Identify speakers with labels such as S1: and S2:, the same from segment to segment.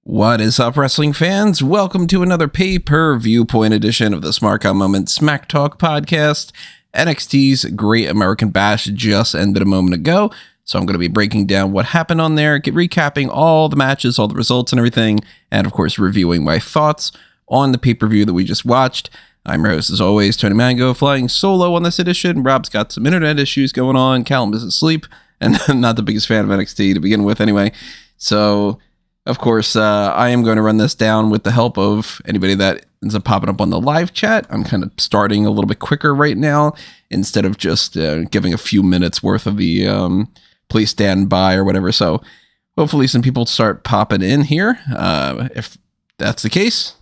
S1: What is up, wrestling fans? Welcome to another Pay-Per-Viewpoint edition of the Smark Moment Smack Talk podcast. NXT's Great American Bash just ended a moment ago, so I'm going to be breaking down what happened on there, recapping all the matches, all the results and everything, and of course reviewing my thoughts on the pay-per-view that we just watched. I'm your host, as always, Tony Mango, flying solo on this edition. Rob's got some internet issues going on, Callum is asleep, and I'm not the biggest fan of NXT to begin with anyway, so... Of course, I am going to run this down with the help of anybody that ends up popping up on the live chat. I'm kind of starting a little bit quicker right now instead of just giving a few minutes worth of the please stand by or whatever. So hopefully some people start popping in here. If that's the case,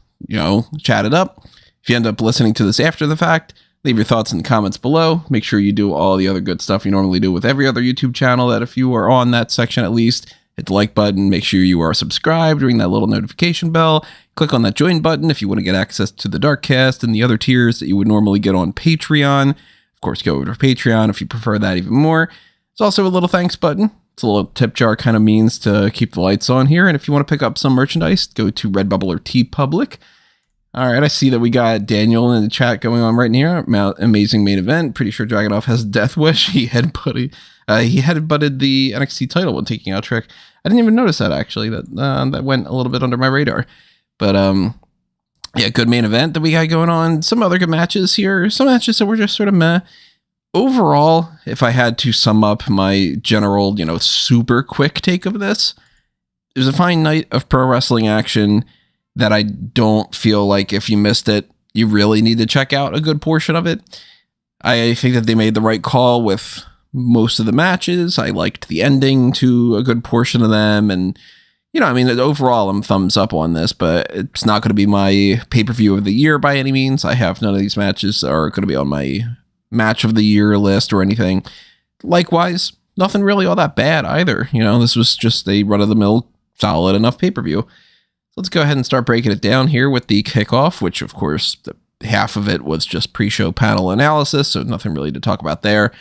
S1: chat it up. If you end up listening to this after the fact, leave your thoughts in the comments below. Make sure you do all the other good stuff you normally do with every other YouTube channel, that if you are on that section at least, hit the like button, make sure you are subscribed, ring that little notification bell, click on that join button if you want to get access to the Darkcast and the other tiers that you would normally get on Patreon. Of course, go over to Patreon if you prefer that even more. There's also a little thanks button. It's a little tip jar kind of means to keep the lights on here. And if you want to pick up some merchandise, go to Redbubble or TeePublic. All right, I see that we got Daniel in the chat going on right here. Amazing main event. Pretty sure Dragunov has Death Wish. He headbutted the NXT title when taking out Trick. I didn't even notice that, actually. That went a little bit under my radar. But, yeah, good main event that we got going on. Some other good matches here. Some matches that were just sort of meh. Overall, if I had to sum up my general, super quick take of this, it was a fine night of pro wrestling action that I don't feel like if you missed it, you really need to check out a good portion of it. I think that they made the right call with most of the matches. I liked the ending to a good portion of them. And, overall, I'm thumbs up on this, but it's not going to be my pay-per-view of the year by any means. I have none of these matches are going to be on my match of the year list or anything. Likewise, nothing really all that bad either. This was just a run-of-the-mill solid enough pay-per-view. Let's go ahead and start breaking it down here with the kickoff, which, of course, half of it was just pre-show panel analysis, so nothing really to talk about there.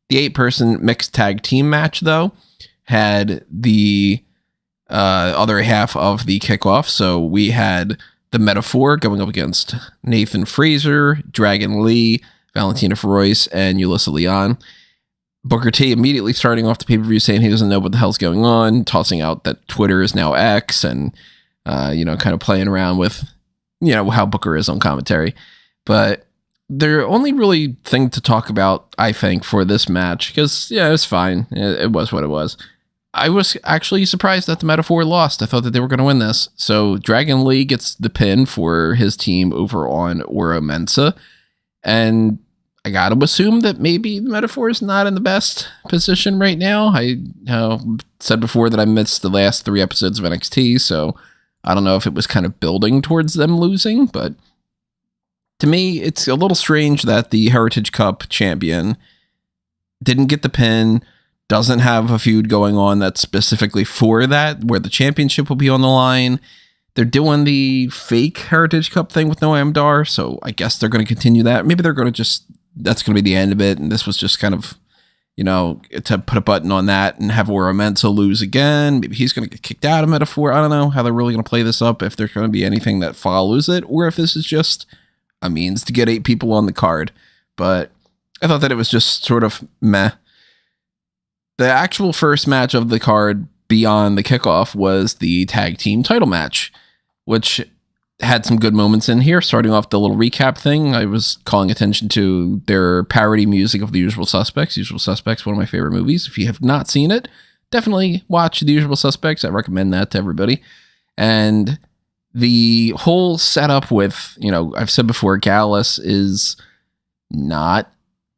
S1: The 8-person mixed tag team match, though, had the other half of the kickoff. So we had the Metaphor going up against Nathan Frazer, Dragon Lee, Valentina Feroz, and Yulisa León. Booker T immediately starting off the pay-per-view saying he doesn't know what the hell's going on, tossing out that Twitter is now X, and kind of playing around with, how Booker is on commentary. But the only really thing to talk about, I think, for this match, because, it was fine. It was what it was. I was actually surprised that the Metaphor lost. I thought that they were going to win this. So Dragon Lee gets the pin for his team over on Ora Mensa. And I got to assume that maybe the Metaphor is not in the best position right now. I said before that I missed the last 3 episodes of NXT, so I don't know if it was kind of building towards them losing, but to me, it's a little strange that the Heritage Cup champion didn't get the pin, doesn't have a feud going on that's specifically for that, where the championship will be on the line. They're doing the fake Heritage Cup thing with Noam Dar, so I guess they're going to continue that. Maybe they're going to that's going to be the end of it, and this was just kind of, to put a button on that and have Ora Mensa lose again. Maybe he's going to get kicked out of Metaphor. I don't know how they're really going to play this up, if there's going to be anything that follows it, or if this is just a means to get 8 people on the card. But I thought that it was just sort of meh. The actual first match of the card beyond the kickoff was the tag team title match, which had some good moments in here. Starting off the little recap thing, I was calling attention to their parody music of The Usual Suspects. Usual Suspects, one of my favorite movies. If you have not seen it, definitely watch The Usual Suspects. I recommend that to everybody. And the whole setup with, I've said before, Gallus is not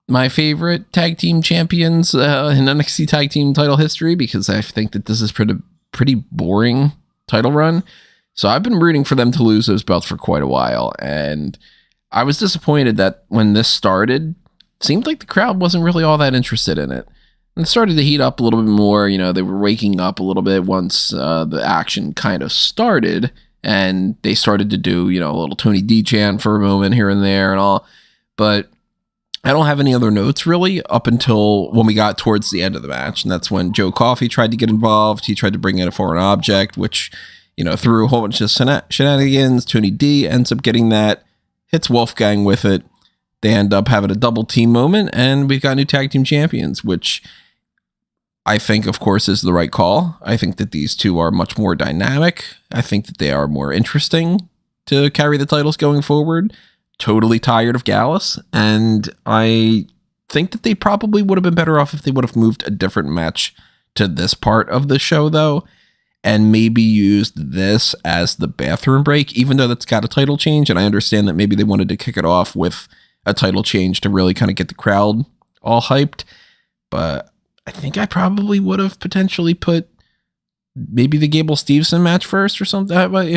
S1: my favorite tag team champions in NXT tag team title history, because I think that this is pretty boring title run. So I've been rooting for them to lose those belts for quite a while, and I was disappointed that when this started, it seemed like the crowd wasn't really all that interested in it. And it started to heat up a little bit more. They were waking up a little bit once the action kind of started, and they started to do, a little Tony D chant for a moment here and there and all. But I don't have any other notes really up until when we got towards the end of the match, and that's when Joe Coffey tried to get involved. He tried to bring in a foreign object, which through a whole bunch of shenanigans. Tony D ends up getting that, hits Wolfgang with it. They end up having a double team moment, and we've got new tag team champions, which I think, of course, is the right call. I think that these two are much more dynamic. I think that they are more interesting to carry the titles going forward. Totally tired of Gallus, and I think that they probably would have been better off if they would have moved a different match to this part of the show, though, and maybe used this as the bathroom break, even though that's got a title change. And I understand that maybe they wanted to kick it off with a title change to really kind of get the crowd all hyped. But I think I probably would have potentially put maybe the Gable Steveson match first or something. But,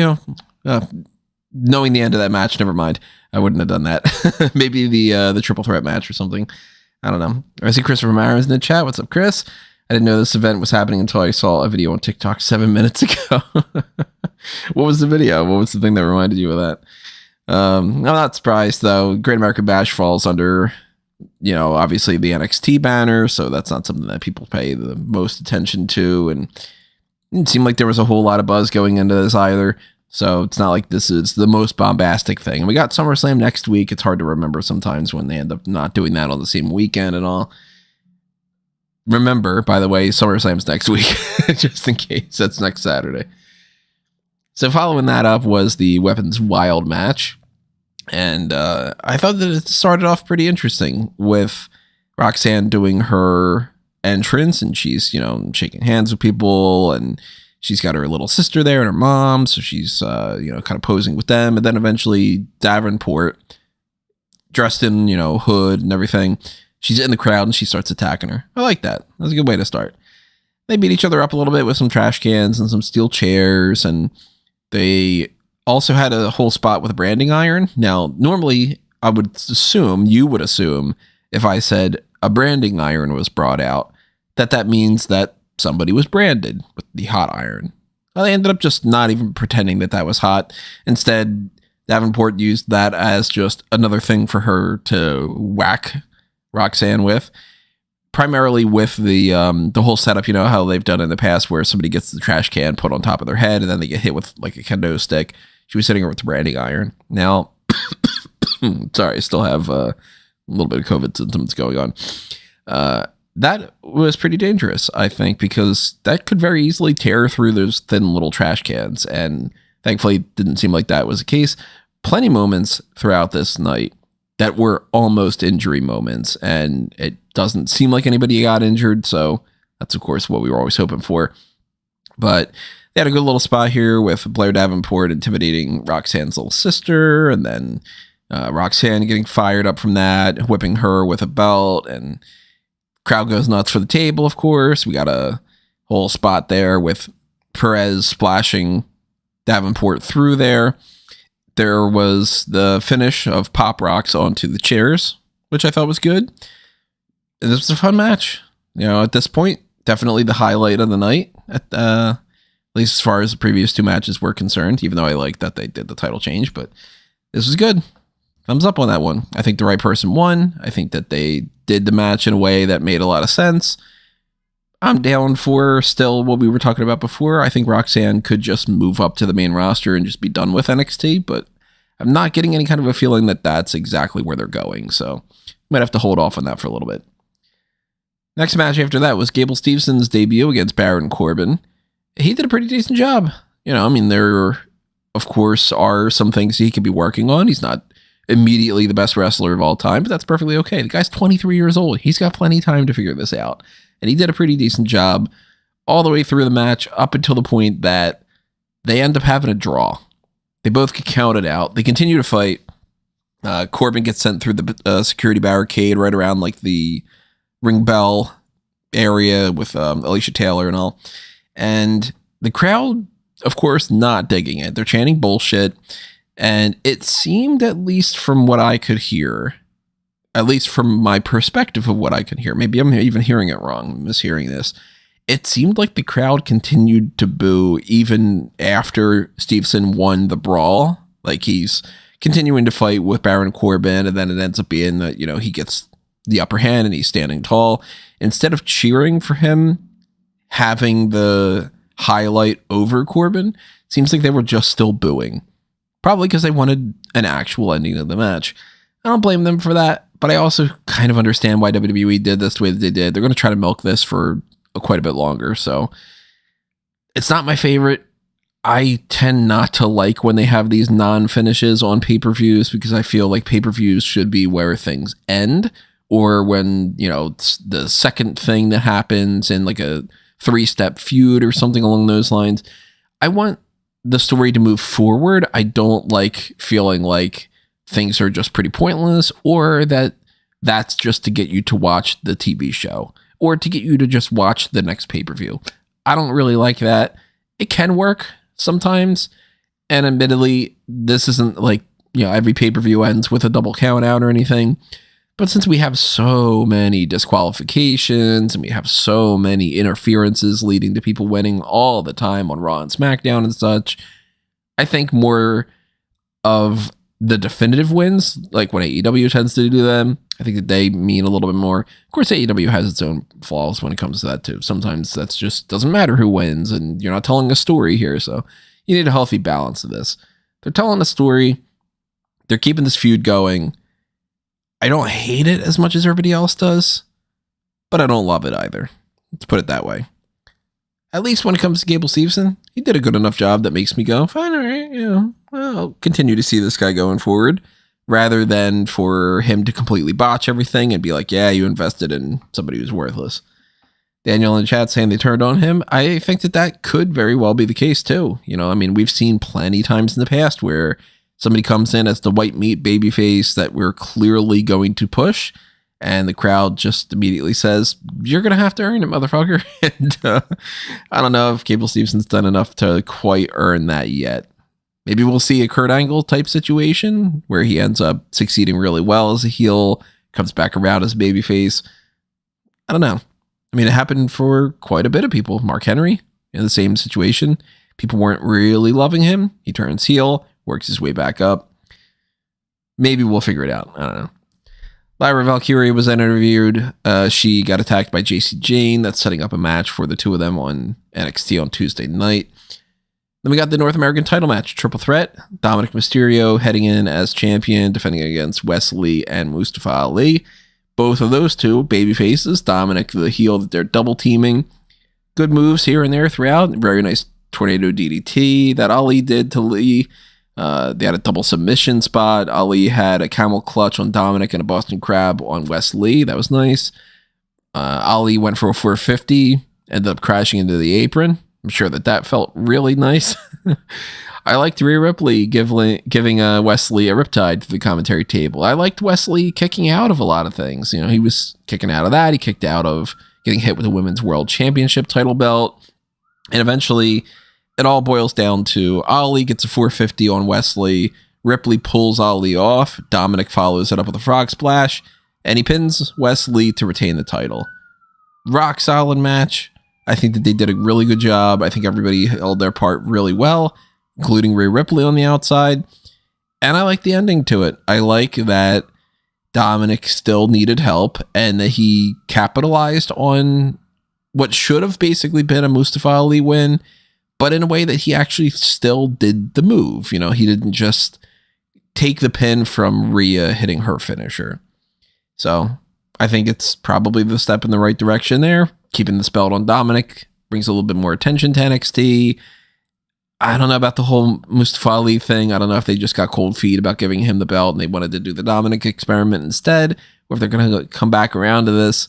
S1: knowing the end of that match, never mind. I wouldn't have done that. Maybe the triple threat match or something. I don't know. I see Christopher Myers in the chat. What's up, Chris? I didn't know this event was happening until I saw a video on TikTok 7 minutes ago. What was the video? What was the thing that reminded you of that? I'm not surprised, though. Great American Bash falls under, obviously the NXT banner, so that's not something that people pay the most attention to, and it didn't seem like there was a whole lot of buzz going into this either, so it's not like this is the most bombastic thing. And we got SummerSlam next week. It's hard to remember sometimes when they end up not doing that on the same weekend and all. Remember, by the way, SummerSlam's next week, just in case. That's next Saturday. So following that up was the Weapons Wild match. And I thought that it started off pretty interesting with Roxanne doing her entrance, and she's, shaking hands with people, and she's got her little sister there and her mom. So she's, kind of posing with them. And then eventually Davenport, dressed in, hood and everything, she's in the crowd and she starts attacking her. I like that. That's a good way to start. They beat each other up a little bit with some trash cans and some steel chairs, and they also had a whole spot with a branding iron. Now, normally, you would assume, if I said a branding iron was brought out, that means that somebody was branded with the hot iron. Well, they ended up just not even pretending that was hot. Instead, Davenport used that as just another thing for her to whack Roxanne with. Primarily with the whole setup, how they've done in the past where somebody gets the trash can put on top of their head and then they get hit with like a kendo stick. She was hitting her with the branding iron. Now, sorry, I still have a little bit of COVID symptoms going on. That was pretty dangerous, I think, because that could very easily tear through those thin little trash cans. And thankfully, it didn't seem like that was the case. Plenty moments throughout this night that were almost injury moments, and it doesn't seem like anybody got injured, so that's, of course, what we were always hoping for. But they had a good little spot here with Blair Davenport intimidating Roxanne's little sister, and then Roxanne getting fired up from that, whipping her with a belt, and crowd goes nuts for the table, of course. We got a whole spot there with Perez splashing Davenport through there. There was the finish of Pop Rocks onto the chairs, which I thought was good. And this was a fun match. At this point, definitely the highlight of the night, at least as far as the previous two matches were concerned, even though I like that they did the title change. But this was good. Thumbs up on that one. I think the right person won. I think that they did the match in a way that made a lot of sense. I'm down for still what we were talking about before. I think Roxanne could just move up to the main roster and just be done with NXT, but I'm not getting any kind of a feeling that that's exactly where they're going, so might have to hold off on that for a little bit. Next match after that was Gable Stevenson's debut against Baron Corbin. He did a pretty decent job. There, of course, are some things he could be working on. He's not immediately the best wrestler of all time, but that's perfectly okay. The guy's 23 years old. He's got plenty of time to figure this out. And he did a pretty decent job all the way through the match up until the point that they end up having a draw. They both get counted out. They continue to fight. Corbin gets sent through the security barricade right around like the ring bell area with Alicia Taylor and all. And the crowd, of course, not digging it. They're chanting bullshit. And it seemed, at least from what I could hear, at least from my perspective of what I can hear, maybe I'm even hearing it wrong, mishearing this, it seemed like the crowd continued to boo even after Steveson won the brawl. Like, he's continuing to fight with Baron Corbin, and then it ends up being that, he gets the upper hand and he's standing tall. Instead of cheering for him having the highlight over Corbin. Seems like they were just still booing. Probably because they wanted an actual ending of the match. I don't blame them for that, but I also kind of understand why WWE did this the way that they did. They're going to try to milk this for quite a bit longer, so it's not my favorite. I tend not to like when they have these non-finishes on pay-per-views because I feel like pay-per-views should be where things end, or when, you know, the second thing that happens in like a 3-step feud or something along those lines. I want the story to move forward. I don't like feeling like things are just pretty pointless, or that that's just to get you to watch the TV show or to get you to just watch the next pay-per-view. I don't really like that. It can work sometimes. And admittedly, this isn't like, you know, every pay-per-view ends with a double count out or anything. But since we have so many disqualifications and we have so many interferences leading to people winning all the time on Raw and SmackDown and such, I think more of the definitive wins, like when AEW tends to do them, I think that they mean a little bit more. Of course, AEW has its own flaws when it comes to that too. Sometimes that's just doesn't matter who wins, and you're not telling a story here. So you need a healthy balance of this. They're telling a story. They're keeping this feud going. I don't hate it as much as everybody else does, but I don't love it either. Let's put it that way. At least when it comes to Gable Steveson, he did a good enough job that makes me go, fine, all right, you know, I'll continue to see this guy going forward, rather than for him to completely botch everything and be like, yeah, you invested in somebody who's worthless. Daniel in the chat saying they turned on him. I think that that could very well be the case too. You know, I mean, we've seen plenty times in the past where somebody comes in as the white meat babyface that we're clearly going to push, and the crowd just immediately says, you're going to have to earn it, motherfucker. And I don't know if Gable Stevenson's done enough to quite earn that yet. Maybe we'll see a Kurt Angle type situation where he ends up succeeding really well as a heel, comes back around as a babyface. I don't know. I mean, it happened for quite a bit of people. Mark Henry in the same situation. People weren't really loving him. He turns heel, works his way back up. Maybe we'll figure it out. I don't know. Lyra Valkyria was then interviewed. She got attacked by JC Jane. That's setting up a match for the two of them on NXT on Tuesday night. Then we got the North American title match, triple threat. Dominik Mysterio heading in as champion, defending against Wesley and Mustafa Ali. Both of those two baby faces. Dominik, the heel that they're double teaming. Good moves here and there throughout. Very nice tornado DDT that Ali did to Lee. They had a double submission spot. Ali had a camel clutch on Dominik and a Boston Crab on Wesley. That was nice. Ali went for a 450, ended up crashing into the apron. I'm sure that felt really nice. I liked Rhea Ripley giving Wesley a riptide to the commentary table. I liked Wesley kicking out of a lot of things. You know, he was kicking out of that. He kicked out of getting hit with the Women's World Championship title belt. And eventually, it all boils down to Ali gets a 450 on Wesley. Ripley pulls Ali off. Dominik follows it up with a frog splash. And he pins Wesley to retain the title. Rock solid match. I think that they did a really good job. I think everybody held their part really well, including Rhea Ripley on the outside. And I like the ending to it. I like that Dominik still needed help and that he capitalized on what should have basically been a Mustafa Ali win, but in a way that he actually still did the move. You know, he didn't just take the pin from Rhea hitting her finisher. So I think it's probably the step in the right direction there. Keeping the belt on Dominik brings a little bit more attention to NXT. I don't know about the whole Mustafa Ali thing. I don't know if they just got cold feet about giving him the belt and they wanted to do the Dominik experiment instead, or if they're going to come back around to this.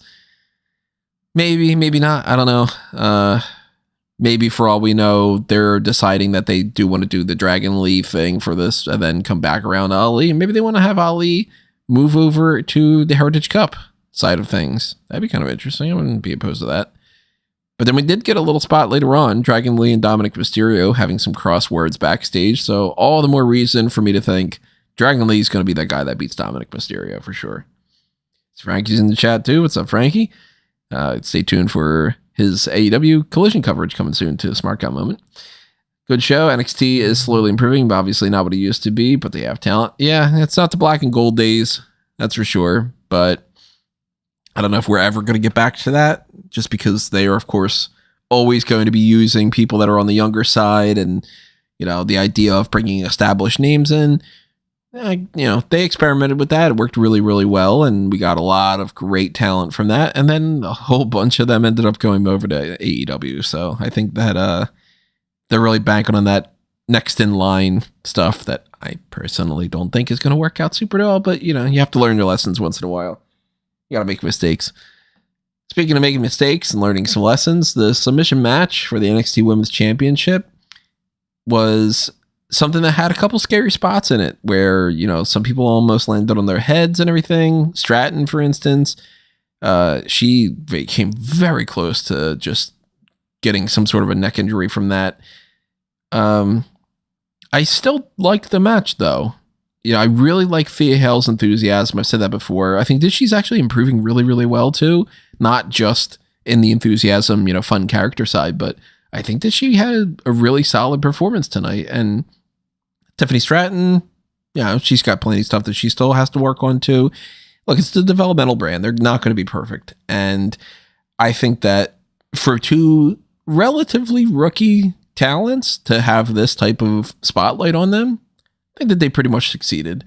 S1: Maybe, maybe not. I don't know. Maybe for all we know, they're deciding that they do want to do the Dragon Lee thing for this and then come back around to Ali. Maybe they want to have Ali move over to the Heritage Cup side of things. That'd be kind of interesting. I wouldn't be opposed to that. But then we did get a little spot later on, Dragon Lee and Dominik Mysterio having some crosswords backstage. So all the more reason for me to think Dragon Lee is going to be that guy that beats Dominik Mysterio for sure. Frankie's in the chat too. What's up, Frankie? Stay tuned for his AEW Collision coverage coming soon to Smark Moment. Good show. NXT is slowly improving, but obviously not what it used to be, but they have talent. Yeah, it's not the black and gold days, that's for sure. But I don't know if we're ever going to get back to that, just because they are, of course, always going to be using people that are on the younger side, and the idea of bringing established names in. They experimented with that. It worked really, really well, and we got a lot of great talent from that. And then a whole bunch of them ended up going over to AEW. So I think that they're really banking on that next in line stuff that I personally don't think is going to work out super well. But you have to learn your lessons once in a while. You got to make mistakes. Speaking of making mistakes and learning some lessons, the submission match for the NXT Women's Championship was something that had a couple scary spots in it where, some people almost landed on their heads and everything. Stratton, for instance, she came very close to just getting some sort of a neck injury from that. I still like the match, though. I really like Thea Hale's enthusiasm. I've said that before. I think that she's actually improving really, really well, too. Not just in the enthusiasm, fun character side, but I think that she had a really solid performance tonight. And Tiffany Stratton, she's got plenty of stuff that she still has to work on too. Look, it's the developmental brand. They're not going to be perfect. And I think that for two relatively rookie talents to have this type of spotlight on them, I think that they pretty much succeeded.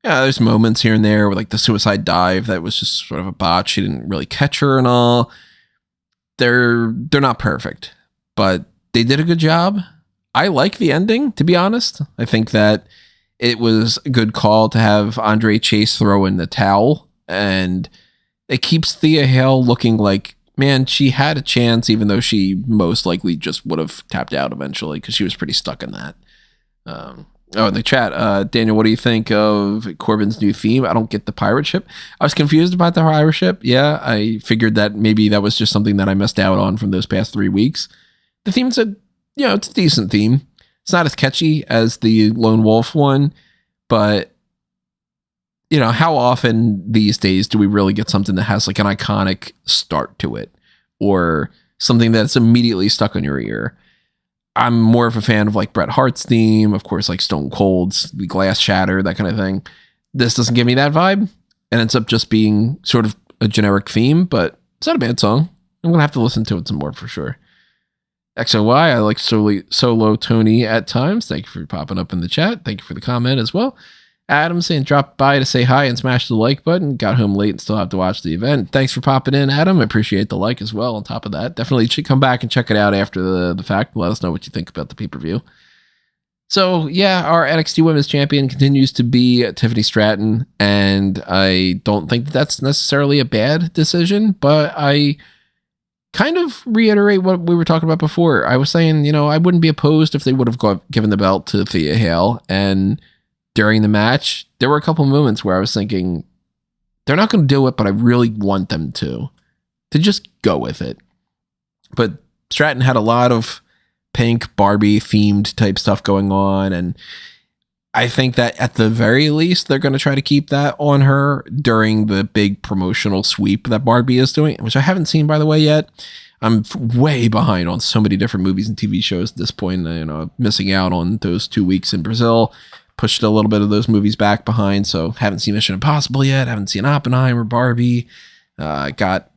S1: Yeah, there's moments here and there with like the suicide dive that was just sort of a botch. She didn't really catch her and all. They're not perfect, but they did a good job. I like the ending, to be honest. I think that it was a good call to have Andre Chase throw in the towel, and it keeps Thea Hale looking like, man, she had a chance, even though she most likely just would have tapped out eventually because she was pretty stuck in that. In the chat, Daniel, what do you think of Corbin's new theme? I don't get the pirate ship. I was confused about the pirate ship. Yeah, I figured that maybe that was just something that I missed out on from those past 3 weeks. The theme's it's a decent theme. It's not as catchy as the Lone Wolf one, but how often these days do we really get something that has like an iconic start to it or something that's immediately stuck on your ear? I'm more of a fan of like Bret Hart's theme, of course, like Stone Cold's, the Glass Shatter, that kind of thing. This doesn't give me that vibe, and ends up just being sort of a generic theme, but it's not a bad song. I'm going to have to listen to it some more for sure. XOY, I like Solo Tony at times. Thank you for popping up in the chat. Thank you for the comment as well. Adam saying drop by to say hi and smash the like button. Got home late and still have to watch the event. Thanks for popping in, Adam. I appreciate the like as well. On top of that, definitely should come back and check it out after the fact. Let us know what you think about the pay-per-view. So yeah, our NXT Women's Champion continues to be Tiffany Stratton, and I don't think that's necessarily a bad decision, but I kind of reiterate what we were talking about before. I was saying, I wouldn't be opposed if they would have given the belt to Thea Hale, and during the match, there were a couple moments where I was thinking, they're not going to do it, but I really want them to just go with it. But Stratton had a lot of pink Barbie themed type stuff going on, and I think that at the very least, they're going to try to keep that on her during the big promotional sweep that Barbie is doing, which I haven't seen, by the way, yet. I'm way behind on so many different movies and TV shows at this point, missing out on those 2 weeks in Brazil. Pushed a little bit of those movies back behind, so haven't seen Mission Impossible yet, haven't seen Oppenheimer, Barbie. Got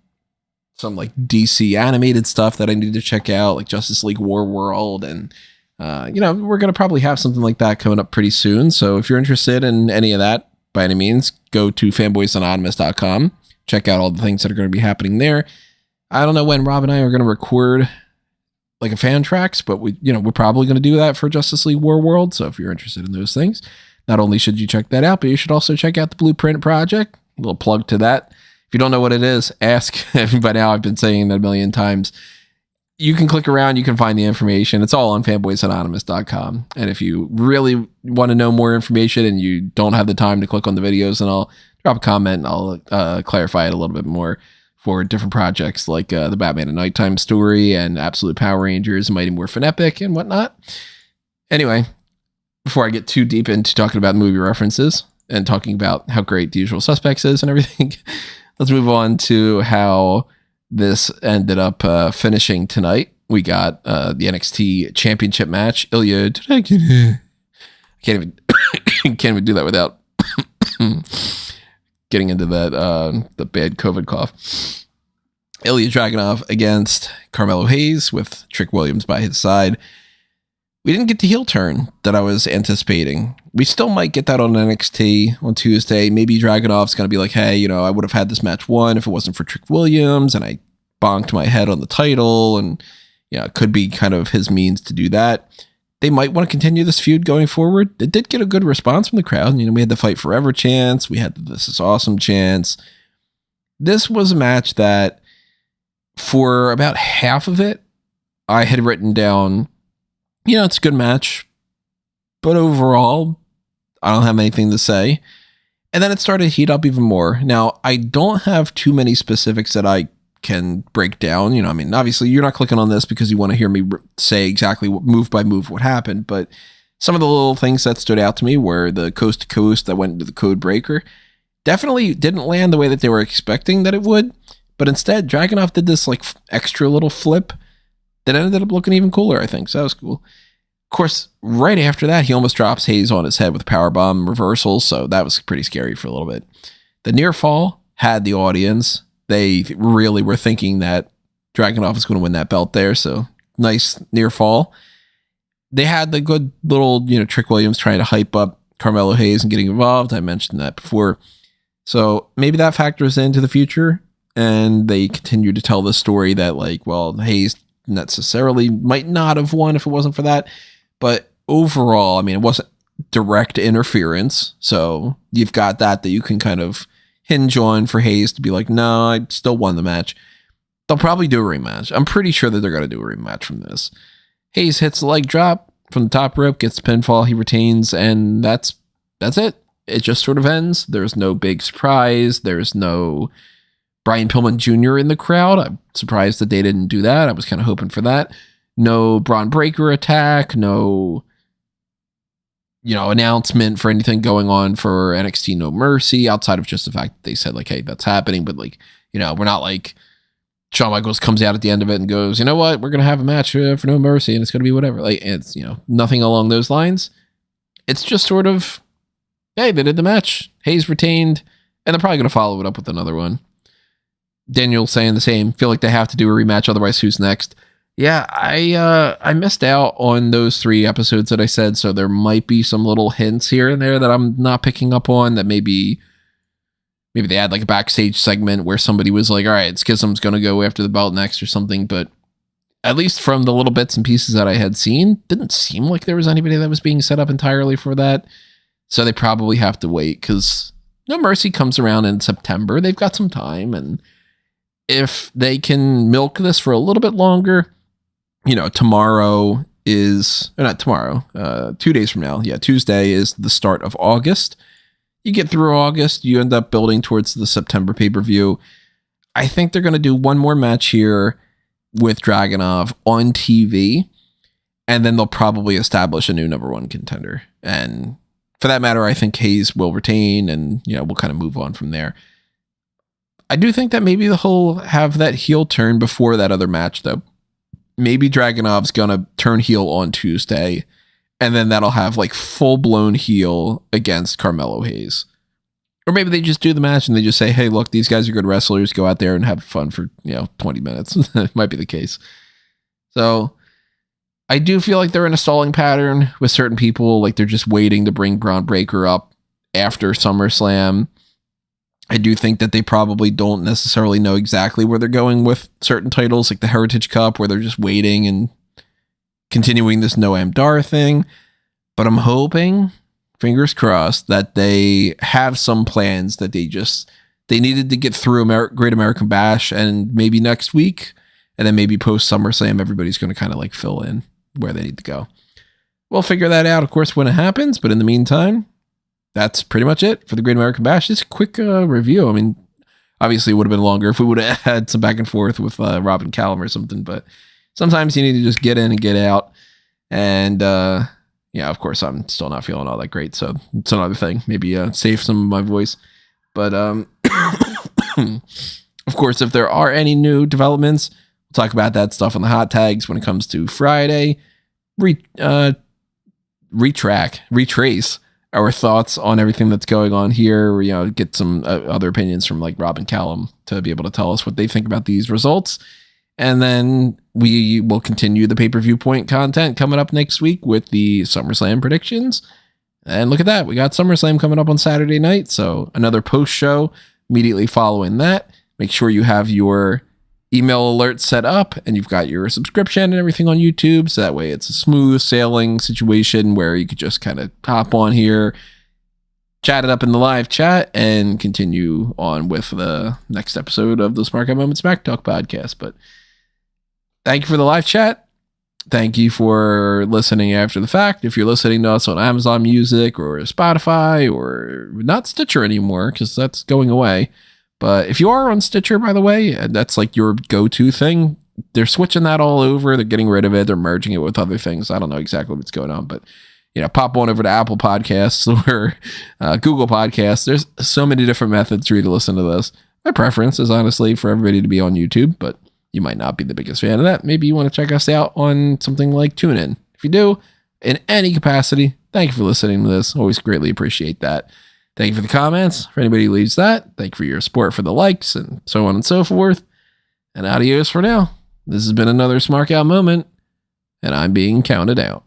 S1: some like DC animated stuff that I need to check out, like Justice League War World, and we're going to probably have something like that coming up pretty soon. So if you're interested in any of that, by any means, go to fanboysanonymous.com. Check out all the things that are going to be happening there. I don't know when Rob and I are going to record like a fan tracks, but we're probably going to do that for Justice League War World. So if you're interested in those things, not only should you check that out, but you should also check out the Blueprint Project. A little plug to that. If you don't know what it is, ask. By now, I've been saying that a million times. You can click around, you can find the information. It's all on fanboysanonymous.com. And if you really want to know more information and you don't have the time to click on the videos, then I'll drop a comment and I'll clarify it a little bit more for different projects like the Batman at Nighttime story and Absolute Power Rangers, Mighty Morphin Epic and whatnot. Anyway, before I get too deep into talking about movie references and talking about how great The Usual Suspects is and everything, let's move on to how this ended up finishing tonight. We got the NXT Championship match. Ilja, can't even do that without getting into that the bad COVID cough. Ilja Dragunov against Carmelo Hayes with Trick Williams by his side. We didn't get the heel turn that I was anticipating. We still might get that on NXT on Tuesday. Maybe Dragunov's going to be like, hey, I would have had this match won if it wasn't for Trick Williams, and I bonked my head on the title, and it could be kind of his means to do that. They might want to continue this feud going forward. It did get a good response from the crowd. We had the Fight Forever chance. We had the This Is Awesome chance. This was a match that, for about half of it, I had written down, it's a good match, but overall, I don't have anything to say. And then it started to heat up even more. Now, I don't have too many specifics that I can break down. Obviously you're not clicking on this because you want to hear me say exactly what move by move what happened, but some of the little things that stood out to me were the coast to coast that went into the code breaker definitely didn't land the way that they were expecting that it would, but instead Dragunov did this like extra little flip that ended up looking even cooler, I think. So that was cool. Of course, right after that, he almost drops Hayes on his head with a powerbomb reversal, so that was pretty scary for a little bit. The near fall had the audience. They really were thinking that Dragunov was going to win that belt there, so nice near fall. They had the good little, Trick Williams trying to hype up Carmelo Hayes and getting involved. I mentioned that before. So maybe that factors into the future, and they continue to tell the story that, Hayes necessarily might not have won if it wasn't for that. But overall, it wasn't direct interference, so you've got that you can kind of hinge on for Hayes to be like, no, I still won the match. They'll probably do a rematch. I'm pretty sure that they're going to do a rematch from this. Hayes hits the leg drop from the top rope, gets the pinfall, he retains, and that's it. It just sort of ends. There's no big surprise. There's no Brian Pillman Jr. in the crowd. I'm surprised that they didn't do that. I was kind of hoping for that. No Braun Breaker attack. No announcement for anything going on for NXT No Mercy outside of just the fact that they said hey, that's happening. But we're not like Shawn Michaels comes out at the end of it and goes, you know what, we're going to have a match for No Mercy and it's going to be whatever. It's, nothing along those lines. It's just sort of, hey, they did the match. Hayes retained, and they're probably going to follow it up with another one. Daniel saying the same, feel like they have to do a rematch. Otherwise, who's next? Yeah, I missed out on those 3 episodes that I said, so there might be some little hints here and there that I'm not picking up on, that maybe they had a backstage segment where somebody was like, all right, Schism's going to go after the belt next or something, but at least from the little bits and pieces that I had seen, didn't seem like there was anybody that was being set up entirely for that, so they probably have to wait, because No Mercy comes around in September. They've got some time, and if they can milk this for a little bit longer, tomorrow is, or not tomorrow, 2 days from now. Yeah, Tuesday is the start of August. You get through August, you end up building towards the September pay-per-view. I think they're going to do one more match here with Dragunov on TV, and then they'll probably establish a new number 1 contender. And for that matter, I think Hayes will retain, and, we'll kind of move on from there. I do think that maybe he'll have that heel turn before that other match, though. Maybe Dragunov's going to turn heel on Tuesday, and then that'll have full-blown heel against Carmelo Hayes. Or maybe they just do the match and they just say, hey, look, these guys are good wrestlers. Go out there and have fun for, 20 minutes. It might be the case. So I do feel like they're in a stalling pattern with certain people. They're just waiting to bring Braun Breaker up after SummerSlam. I do think that they probably don't necessarily know exactly where they're going with certain titles, like the Heritage Cup, where they're just waiting and continuing this Noam Dar thing. But I'm hoping, fingers crossed, that they have some plans that they needed to get through Great American Bash, and maybe next week, and then maybe post SummerSlam, everybody's going to kind of fill in where they need to go. We'll figure that out, of course, when it happens. But in the meantime, that's pretty much it for the Great American Bash. Just a quick review. Obviously it would have been longer if we would have had some back and forth with Robin Callum or something, but sometimes you need to just get in and get out. And of course, I'm still not feeling all that great, so it's another thing. Maybe save some of my voice. But of course, if there are any new developments, we'll talk about that stuff on the hot tags when it comes to Friday. Retrace our thoughts on everything that's going on here. You know, get some other opinions from like Rob and Callum to be able to tell us what they think about these results. And then we will continue the pay-per-view-point content coming up next week with the SummerSlam predictions. And look at that. We got SummerSlam coming up on Saturday night. So another post show immediately following that. Make sure you have your email alert set up and you've got your subscription and everything on YouTube. So that way it's a smooth sailing situation where you could just kind of hop on here, chat it up in the live chat, and continue on with the next episode of the Smark Moment Smack Talk podcast. But thank you for the live chat. Thank you for listening after the fact. If you're listening to us on Amazon Music or Spotify or not Stitcher anymore, because that's going away. But if you are on Stitcher, by the way, that's like your go-to thing. They're switching that all over. They're getting rid of it. They're merging it with other things. I don't know exactly what's going on, but you know, pop on over to Apple Podcasts or Google Podcasts. There's so many different methods for you to listen to this. My preference is honestly for everybody to be on YouTube, but you might not be the biggest fan of that. Maybe you want to check us out on something like TuneIn. If you do, in any capacity, thank you for listening to this. Always greatly appreciate that. Thank you for the comments. For anybody who leaves that, thank you for your support for the likes and so on and so forth. And adios for now. This has been another Smark Out moment, and I'm being counted out.